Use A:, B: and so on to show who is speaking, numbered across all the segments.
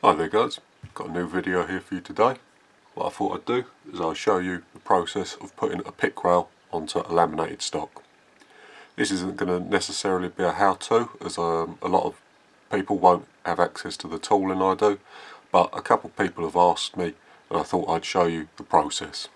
A: Hi there guys, got a new video here for you today. What I thought I'd do is I'll show you the process of putting a pick rail onto a laminated stock. This isn't going to necessarily be a how-to, as a lot of people won't have access to the tooling I do, but a couple of people have asked me and I thought I'd show you the process.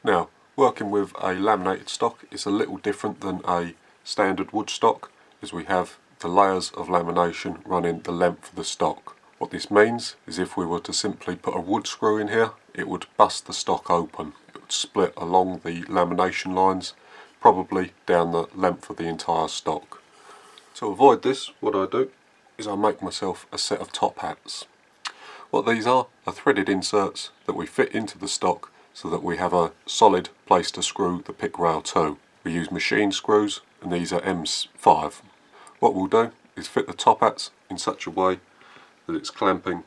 A: Now, working with a laminated stock is a little different than a standard wood stock, as we have the layers of lamination running the length of the stock. What this means is if we were to simply put a wood screw in here, it would bust the stock open. It would split along the lamination lines, probably down the length of the entire stock. To avoid this, what I do is I make myself a set of top hats. What these are threaded inserts that we fit into the stock so that we have a solid place to screw the pick rail to. We use machine screws and these are M5. What we'll do is fit the top hats in such a way that it's clamping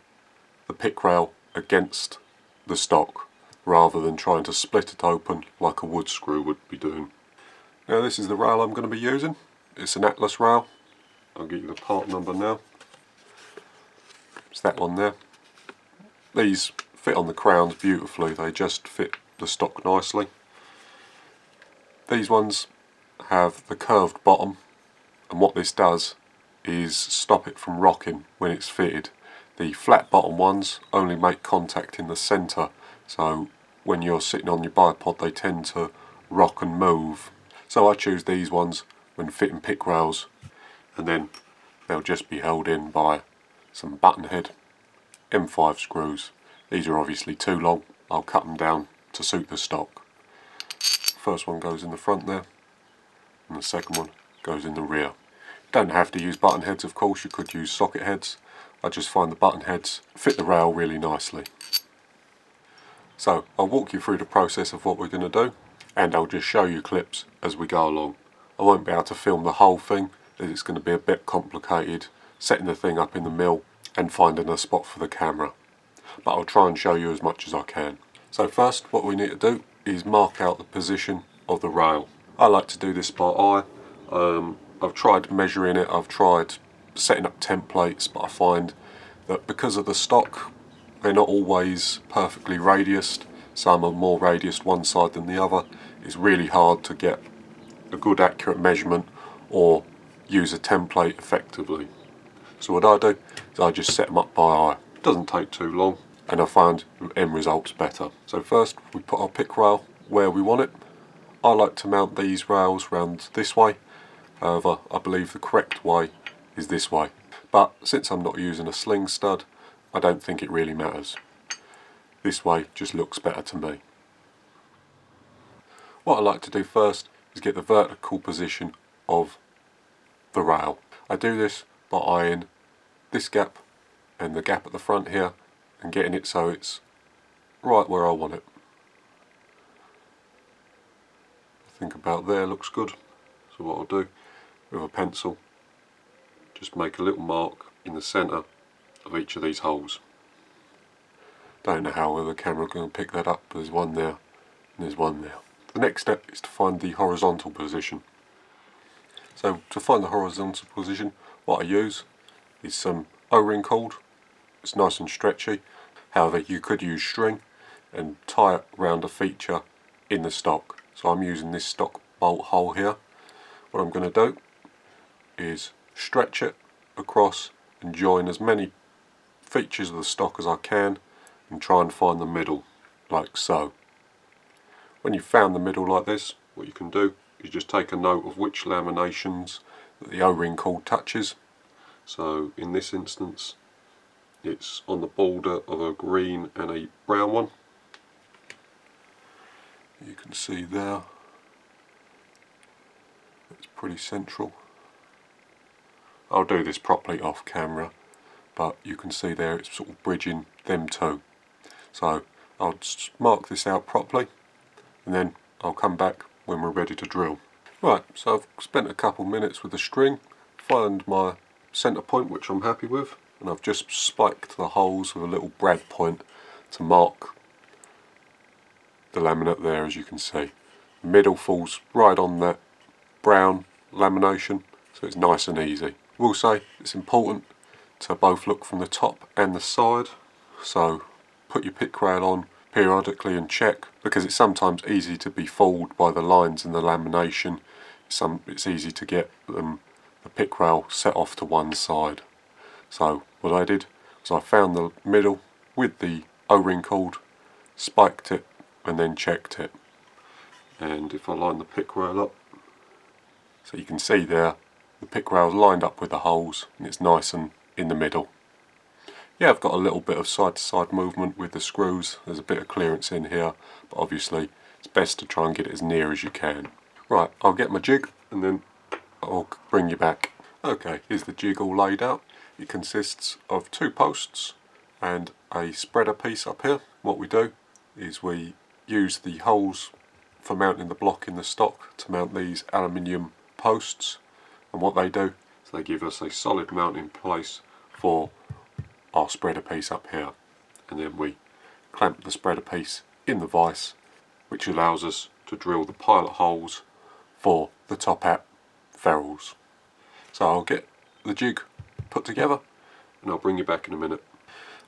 A: the pick rail against the stock rather than trying to split it open like a wood screw would be doing. Now this is the rail I'm going to be using. It's an Atlas rail. I'll give you the part number now. It's that one there. These fit on the crowns beautifully, they just fit the stock nicely. These ones have the curved bottom, and what this does is stop it from rocking when it's fitted. The flat bottom ones only make contact in the centre, so when you're sitting on your bipod they tend to rock and move. So I choose these ones when fitting pick rails, and then they'll just be held in by some button head M5 screws. These are obviously too long, I'll cut them down to suit the stock. First one goes in the front there, and the second one goes in the rear. Don't have to use button heads, of course, you could use socket heads. I just find the button heads fit the rail really nicely. So I'll walk you through the process of what we're going to do, and I'll just show you clips as we go along. I won't be able to film the whole thing, as it's going to be a bit complicated setting the thing up in the mill and finding a spot for the camera. But I'll try and show you as much as I can. So first, what we need to do is mark out the position of the rail. I like to do this by eye. I've tried measuring it, I've tried setting up templates, but I find that because of the stock, they're not always perfectly radiused. Some are more radiused one side than the other. It's really hard to get a good accurate measurement or use a template effectively. So what I do is I just set them up by eye. It doesn't take too long, and I find the end results better. So first we put our pick rail where we want it. I like to mount these rails round this way. However, I believe the correct way is this way. But since I'm not using a sling stud, I don't think it really matters. This way just looks better to me. What I like to do first is get the vertical position of the rail. I do this by eyeing this gap and the gap at the front here and getting it so it's right where I want it. I think about there looks good. So what I'll do with a pencil, just make a little mark in the centre of each of these holes. Don't know how the camera can pick that up, but there's one there and there's one there. The next step is to find the horizontal position. So to find the horizontal position, what I use is some O-ring cord. It's nice and stretchy. However, you could use string and tie it around a feature in the stock. So I'm using this stock bolt hole here. What I'm going to do is stretch it across and join as many features of the stock as I can and try and find the middle, like so. When you've found the middle like this, what you can do is just take a note of which laminations that the O-ring cord touches. So in this instance it's on the border of a green and a brown one. You can see there it's pretty central. I'll do this properly off camera, but you can see there it's sort of bridging them two. So I'll just mark this out properly and then I'll come back when we're ready to drill. Right, so I've spent a couple minutes with the string, find my centre point which I'm happy with, and I've just spiked the holes with a little brad point to mark the laminate there, as you can see. The middle falls right on that brown lamination, so it's nice and easy. I will say it's important to both look from the top and the side. So put your pick rail on periodically and check, because it's sometimes easy to be fooled by the lines in the lamination. It's easy to get the pick rail set off to one side. So what I did was I found the middle with the O-ring cord, spiked it and then checked it. And if I line the pick rail up, so you can see there the pick rail's lined up with the holes and it's nice and in the middle. Yeah, I've got a little bit of side to side movement with the screws. There's a bit of clearance in here, but obviously it's best to try and get it as near as you can. Right, I'll get my jig and then I'll bring you back. Okay, here's the jig all laid out. It consists of 2 posts and a spreader piece up here. What we do is we use the holes for mounting the block in the stock to mount these aluminium posts, and what they do is they give us a solid mounting place for our spreader piece up here, and then we clamp the spreader piece in the vise, which allows us to drill the pilot holes for the top hat ferrules. So I'll get the jig put together and I'll bring you back in a minute.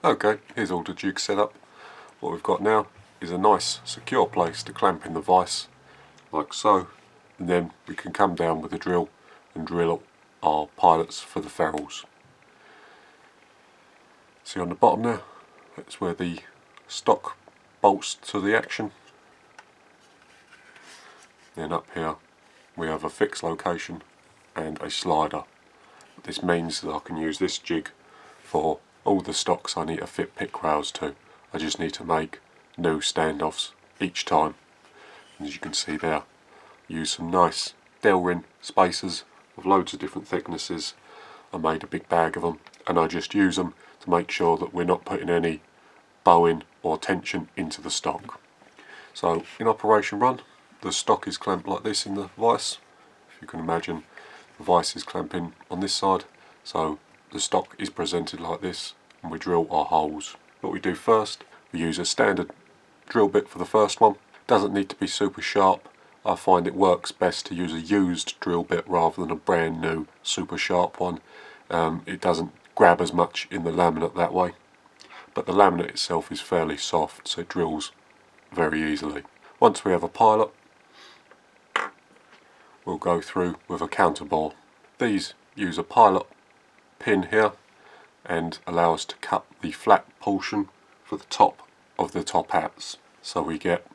A: Okay, here's all the jig set up. What we've got now is a nice secure place to clamp in the vise, like so, and then we can come down with a drill and drill our pilots for the ferrules. See on the bottom there, that's where the stock bolts to the action. Then up here we have a fixed location and a slider. This means that I can use this jig for all the stocks I need to fit pick rails to. I just need to make new standoffs each time. And as you can see there, I use some nice Delrin spacers of loads of different thicknesses. I made a big bag of them and I just use them to make sure that we're not putting any bowing or tension into the stock. So in operation run, the stock is clamped like this in the vise. If you can imagine, the vise is clamping on this side, so the stock is presented like this and we drill our holes. What we do first, we use a standard drill bit for the first one. Doesn't need to be super sharp. I find it works best to use a used drill bit rather than a brand new super sharp one. It doesn't grab as much in the laminate that way, but the laminate itself is fairly soft, so it drills very easily. Once we have a pilot, we'll go through with a counterbore. These use a pilot pin here and allow us to cut the flat portion for the top of the top hats. So we get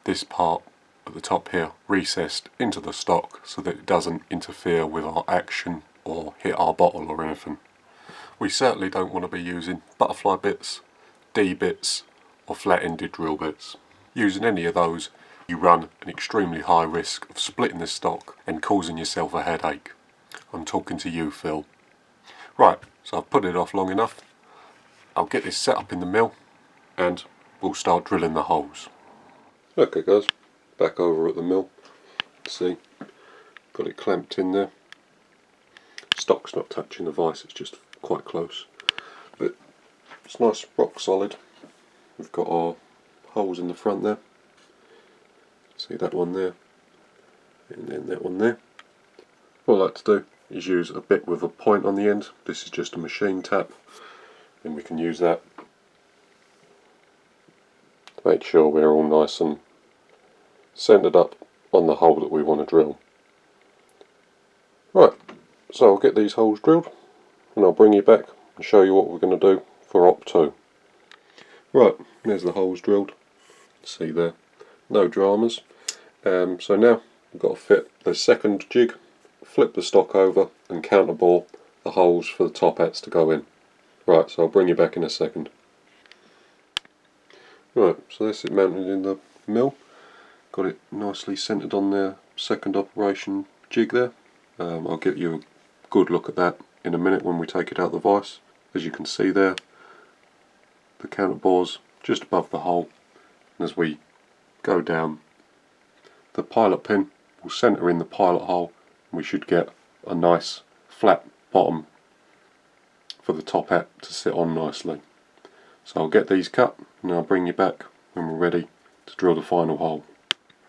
A: this part at the top here recessed into the stock so that it doesn't interfere with our action or hit our bottle or anything. We certainly don't want to be using butterfly bits, D bits or flat-ended drill bits. Using any of those, you run an extremely high risk of splitting the stock and causing yourself a headache. I'm talking to you, Phil. Right, so I've put it off long enough. I'll get this set up in the mill and we'll start drilling the holes. Okay guys, back over at the mill. See, got it clamped in there. Stock's not touching the vise, it's just quite close. But it's nice, rock solid. We've got our holes in the front there. See that one there, and then that one there. What I like to do is use a bit with a point on the end. This is just a machine tap, and we can use that to make sure we're all nice and centered up on the hole that we want to drill. Right, so I'll get these holes drilled and I'll bring you back and show you what we're going to do for Op 2. Right, there's the holes drilled. See there, no dramas. So now we've got to fit the second jig, flip the stock over and counterbore the holes for the top hats to go in. Right, so I'll bring you back in a second. Right, so this is mounted in the mill. Got it nicely centered on the second operation jig there. I'll give you a good look at that in a minute when we take it out the vise. As you can see there, the counterbore's just above the hole, and as we go down, the pilot pin will centre in the pilot hole and we should get a nice flat bottom for the top hat to sit on nicely. So I'll get these cut and I'll bring you back when we're ready to drill the final hole.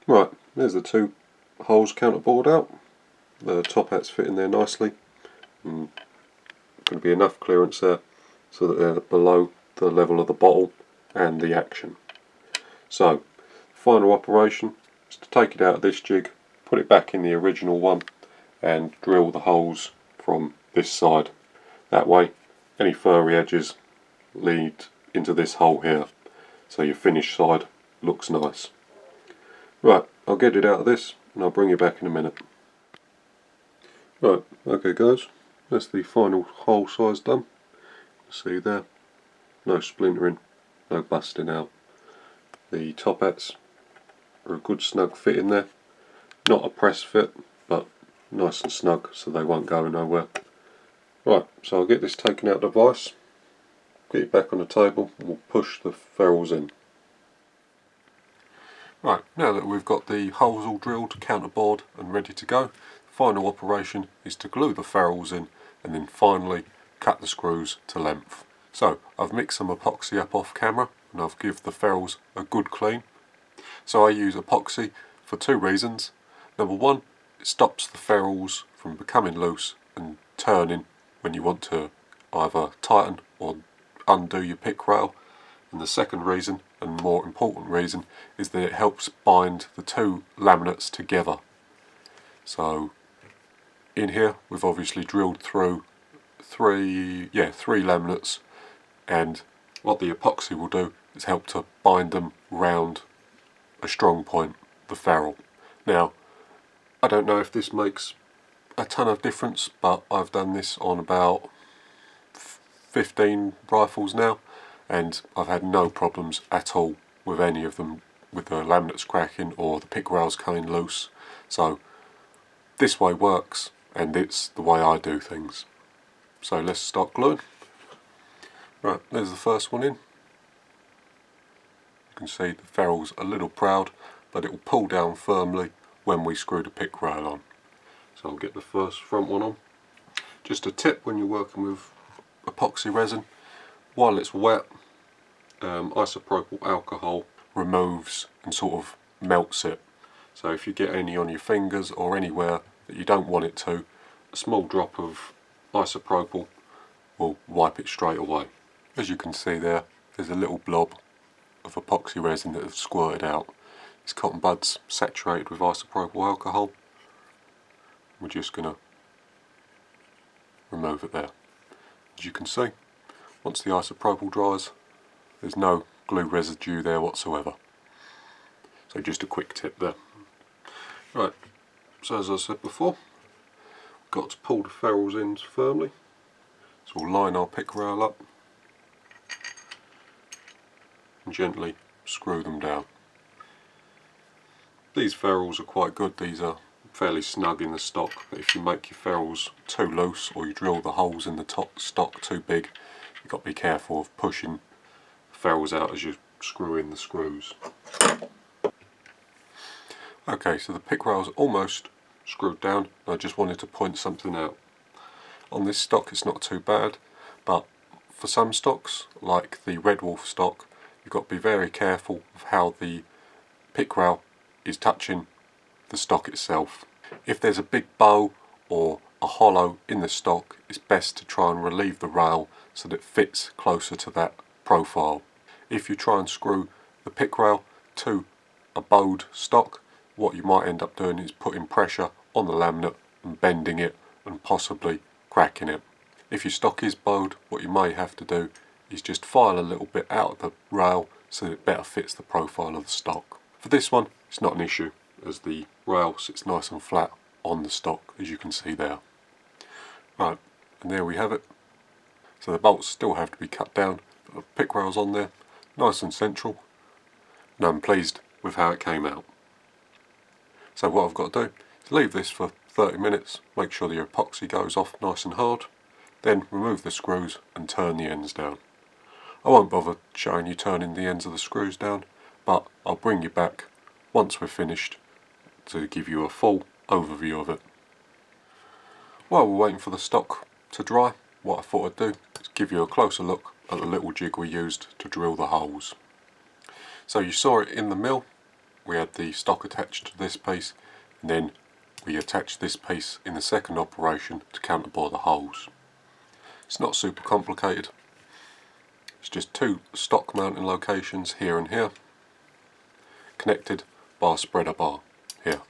A: Right, there's the 2 holes counterbored out. The top hat's fit in there nicely. And going to be enough clearance there so that they're below the level of the bottle and the action. So, final operation is to take it out of this jig, put it back in the original one and drill the holes from this side. That way any furry edges lead into this hole here, so your finished side looks nice. Right, I'll get it out of this and I'll bring you back in a minute. Right, okay guys, that's the final hole size done. See there, no splintering, no busting out. The top hats are a good snug fit in there, not a press fit but nice and snug so they won't go nowhere. Right, so I'll get this taken out of the vise, get it back on the table and we'll push the ferrules in. Right, now that we've got the holes all drilled, counterbored and ready to go, the final operation is to glue the ferrules in and then finally cut the screws to length. So I've mixed some epoxy up off camera and I've given the ferrules a good clean. So I use epoxy for two reasons. Number one, it stops the ferrules from becoming loose and turning when you want to either tighten or undo your pick rail. And the second reason, and more important reason, is that it helps bind the two laminates together. So in here we've obviously drilled through three laminates, and what the epoxy will do is help to bind them round a strong point, the ferrule. Now, I don't know if this makes a ton of difference, but I've done this on about 15 rifles now, and I've had no problems at all with any of them, with the laminates cracking or the pick rails coming loose. So this way works, and it's the way I do things. So let's start gluing. Right, there's the first one in. You can see the ferrule's a little proud, but it will pull down firmly when we screw the pick rail on. So I'll get the first front one on. Just a tip when you're working with epoxy resin, while it's wet, isopropyl alcohol removes and sort of melts it. So if you get any on your fingers or anywhere that you don't want it to, a small drop of isopropyl will wipe it straight away. As you can see there, there's a little blob of epoxy resin that has squirted out. It's cotton buds saturated with isopropyl alcohol. We're just going to remove it there. As you can see, once the isopropyl dries, there's no glue residue there whatsoever. So just a quick tip there. Right, so as I said before, we've got to pull the ferrules in firmly. So we'll line our pick rail up and gently screw them down. These ferrules are quite good, these are fairly snug in the stock, but if you make your ferrules too loose or you drill the holes in the top stock too big, you've got to be careful of pushing the ferrules out as you screw in the screws. Okay, so the pick rail's almost screwed down, and I just wanted to point something out. On this stock it's not too bad, but for some stocks, like the Red Wolf stock, you've got to be very careful of how the pick rail is touching the stock itself. If there's a big bow or a hollow in the stock, it's best to try and relieve the rail so that it fits closer to that profile. If you try and screw the pick rail to a bowed stock, what you might end up doing is putting pressure on the laminate and bending it and possibly cracking it. If your stock is bowed, what you may have to do is just file a little bit out of the rail so that it better fits the profile of the stock. For this one, it's not an issue, as the rail sits nice and flat on the stock, as you can see there. Right, and there we have it. So the bolts still have to be cut down, but the pick rail's on there, nice and central, and I'm pleased with how it came out. So what I've got to do is leave this for 30 minutes, make sure the epoxy goes off nice and hard, then remove the screws and turn the ends down. I won't bother showing you turning the ends of the screws down, but I'll bring you back once we're finished to give you a full overview of it. While we're waiting for the stock to dry, what I thought I'd do is give you a closer look at the little jig we used to drill the holes. So you saw it in the mill, we had the stock attached to this piece, and then we attached this piece in the second operation to counterbore the holes. It's not super complicated. It's just two stock mounting locations here and here, connected by a spreader bar here.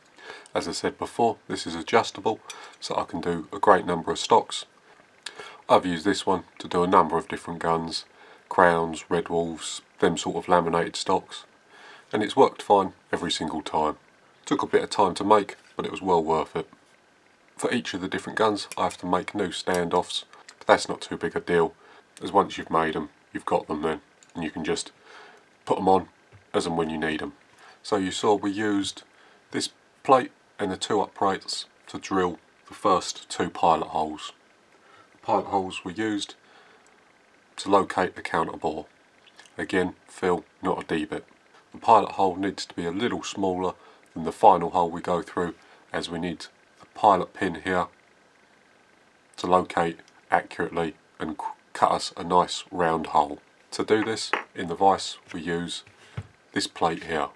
A: As I said before, this is adjustable, so I can do a great number of stocks. I've used this one to do a number of different guns, crowns, red wolves, them sort of laminated stocks, and it's worked fine every single time. Took a bit of time to make, but it was well worth it. For each of the different guns I have to make new standoffs, but that's not too big a deal, as once you've made them, you've got them then, and you can just put them on as and when you need them. So you saw we used this plate and the two uprights to drill the first two pilot holes. The pilot holes were used to locate the counter bore. Again, fill, not a D-bit. The pilot hole needs to be a little smaller than the final hole we go through, as we need the pilot pin here to locate accurately and cut us a nice round hole. To do this, in the vise we use this plate here,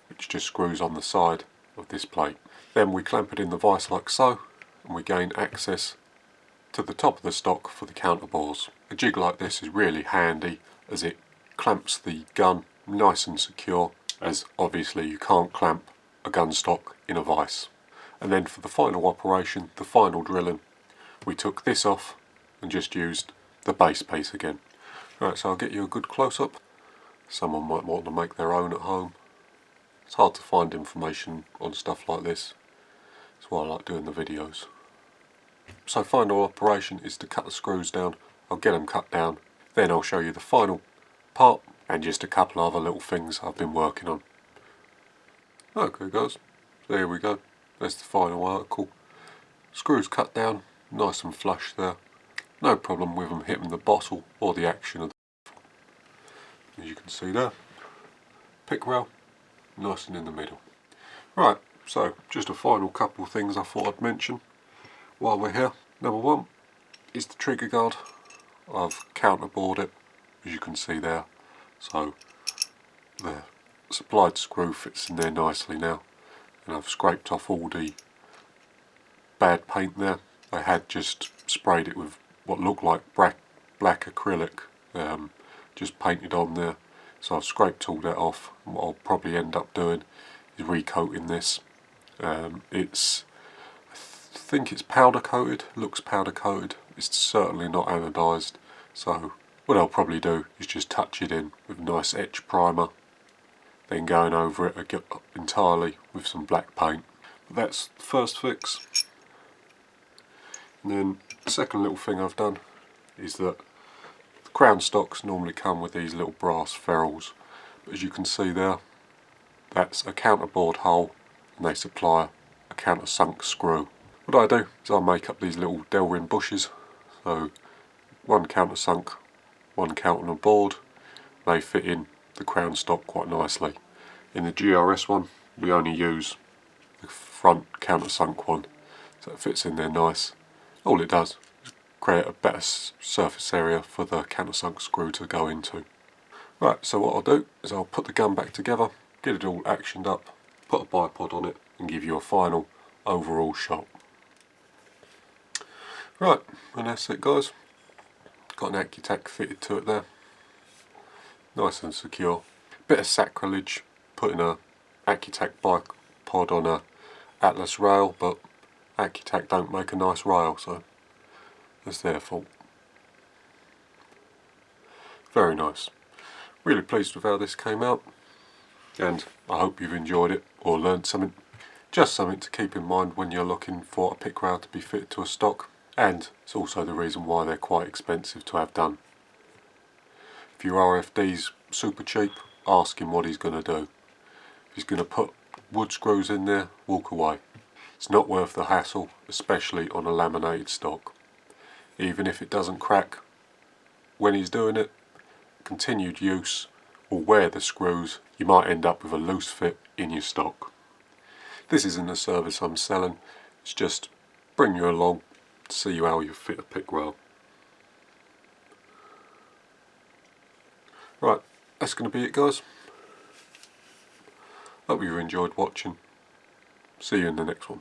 A: which just screws on the side of this plate. Then we clamp it in the vise like so, and we gain access to the top of the stock for the counter bores. A jig like this is really handy as it clamps the gun nice and secure, as obviously you can't clamp a gun stock in a vise. And then for the final operation, the final drilling, we took this off and just used the base piece again. Right, so I'll get you a good close-up. Someone might want to make their own at home. It's hard to find information on stuff like this. That's why I like doing the videos. So final operation is to cut the screws down. I'll get them cut down. Then I'll show you the final part and just a couple of other little things I've been working on. Okay guys, there we go. That's the final article. Screws cut down, nice and flush there. No problem with them hitting the bottle or the action of the, as you can see there. Pick rail, nice and in the middle. Right, so just a final couple of things I thought I'd mention while we're here. Number one is the trigger guard. I've counterbored it, as you can see there. So the supplied screw fits in there nicely now, and I've scraped off all the bad paint there. I had just sprayed it with what looked like black acrylic, just painted on there. So I've scraped all that off, and what I'll probably end up doing is recoating this. I think it's powder coated, looks powder coated, it's certainly not anodised, so what I'll probably do is just touch it in with a nice etch primer, then going over it entirely with some black paint. But that's the first fix. And then the second little thing I've done is that the crown stocks normally come with these little brass ferrules, but as you can see there, that's a counterbored hole, and they supply a countersunk screw. What I do is I make up these little Delrin bushes, so one countersunk, one counter on a board. They fit in the crown stock quite nicely. In the GRS one, we only use the front countersunk one, so it fits in there nice. All it does is create a better surface area for the countersunk screw to go into. Right, so what I'll do is I'll put the gun back together, get it all actioned up, put a bipod on it, and give you a final overall shot. Right, and that's it guys. Got an Accutac fitted to it there. Nice and secure. Bit of sacrilege putting a Accutac bipod on a Atlas rail, but Accutac don't make a nice rail, so that's their fault. Very nice. Really pleased with how this came out, and I hope you've enjoyed it or learned something. Just something to keep in mind when you're looking for a pick rail to be fitted to a stock, and it's also the reason why they're quite expensive to have done. If your RFD's super cheap, ask him what he's going to do. If he's going to put wood screws in there, walk away. It's not worth the hassle, especially on a laminated stock. Even if it doesn't crack when he's doing it, continued use will wear the screws. You might end up with a loose fit in your stock. This isn't a service I'm selling, it's just bring you along to see how you fit a pick rail. Right, that's going to be it guys. Hope you enjoyed watching. See you in the next one.